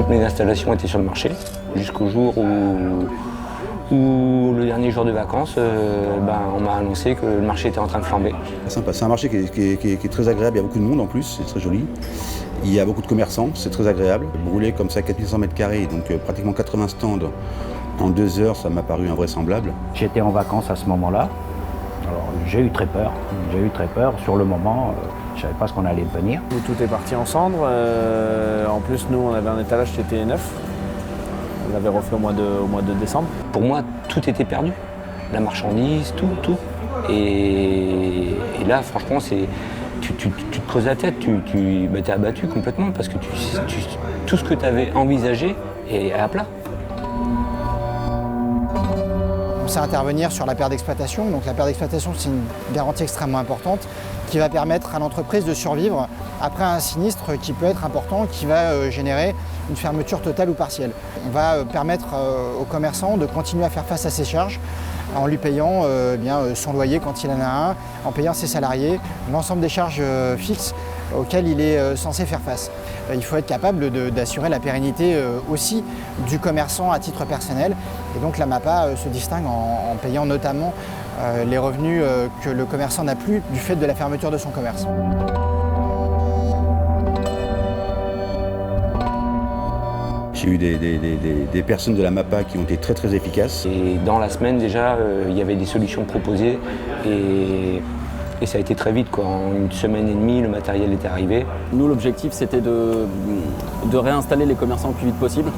toutes mes installations étaient sur le marché, jusqu'au jour où le dernier jour de vacances, on m'a annoncé que le marché était en train de flamber. C'est sympa, c'est un marché qui est très agréable, il y a beaucoup de monde en plus, c'est très joli. Il y a beaucoup de commerçants, c'est très agréable. Brûler comme ça 4100 m², donc pratiquement 80 stands en 2 heures, ça m'a paru invraisemblable. J'étais en vacances à ce moment-là, alors j'ai eu très peur. Sur le moment, je ne savais pas ce qu'on allait devenir. Tout est parti en cendres. En plus, nous, on avait un étalage qui était neuf. On l'avait refait au mois de décembre. Pour moi, tout était perdu. La marchandise, tout. Et là, franchement, tu te creuses la tête, t'es abattu complètement parce que tout ce que tu avais envisagé est à plat. On sait intervenir sur la perte d'exploitation. Donc la perte d'exploitation, c'est une garantie extrêmement importante qui va permettre à l'entreprise de survivre après un sinistre qui peut être important, qui va générer une fermeture totale ou partielle. On va permettre aux commerçants de continuer à faire face à ses charges en lui payant son loyer quand il en a un, en payant ses salariés, l'ensemble des charges fixes auxquelles il est censé faire face. Il faut être capable d'assurer la pérennité aussi du commerçant à titre personnel. Et donc la MAPA se distingue en payant notamment les revenus que le commerçant n'a plus du fait de la fermeture de son commerce. J'ai eu des personnes de la MAPA qui ont été très très efficaces. Et dans la semaine déjà, il y avait des solutions proposées et ça a été très vite, quoi. En une semaine et demie, le matériel était arrivé. Nous, l'objectif, c'était de réinstaller les commerçants le plus vite possible,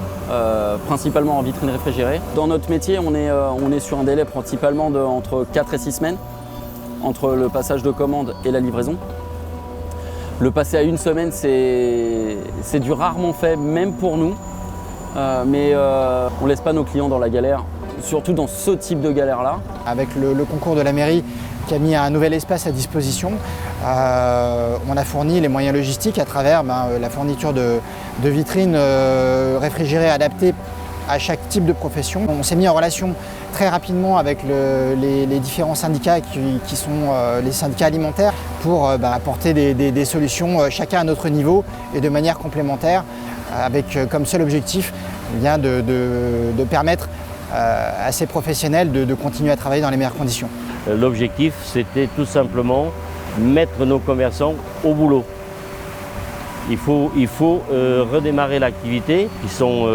principalement en vitrine réfrigérée. Dans notre métier, on est sur un délai principalement entre 4 et 6 semaines, entre le passage de commande et la livraison. Le passer à 1 semaine, c'est du rarement fait, même pour nous. Mais on ne laisse pas nos clients dans la galère, surtout dans ce type de galère-là. Avec le concours de la mairie qui a mis un nouvel espace à disposition, on a fourni les moyens logistiques à travers la fourniture de vitrines réfrigérées adaptées à chaque type de profession. On s'est mis en relation très rapidement avec les différents syndicats qui sont les syndicats alimentaires pour apporter des solutions chacun à notre niveau et de manière complémentaire, avec comme seul objectif de permettre à ces professionnels de continuer à travailler dans les meilleures conditions. L'objectif, c'était tout simplement mettre nos commerçants au boulot. Il faut redémarrer l'activité, ils sont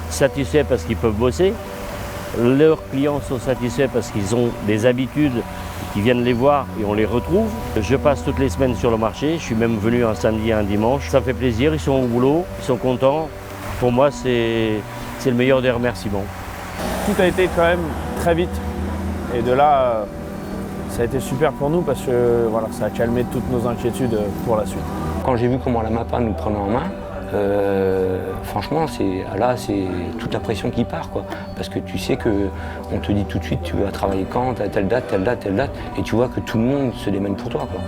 satisfaits parce qu'ils peuvent bosser, leurs clients sont satisfaits parce qu'ils ont des habitudes, qui viennent les voir et on les retrouve. Je passe toutes les semaines sur le marché, je suis même venu un samedi et un dimanche. Ça fait plaisir, ils sont au boulot, ils sont contents. Pour moi, c'est le meilleur des remerciements. Tout a été quand même très vite. Et de là, ça a été super pour nous parce que voilà, ça a calmé toutes nos inquiétudes pour la suite. Quand j'ai vu comment la MAPA nous prenait en main, franchement, c'est toute la pression qui part, quoi. Parce que tu sais qu'on te dit tout de suite, tu vas travailler quand, à telle date, et tu vois que tout le monde se démène pour toi, quoi.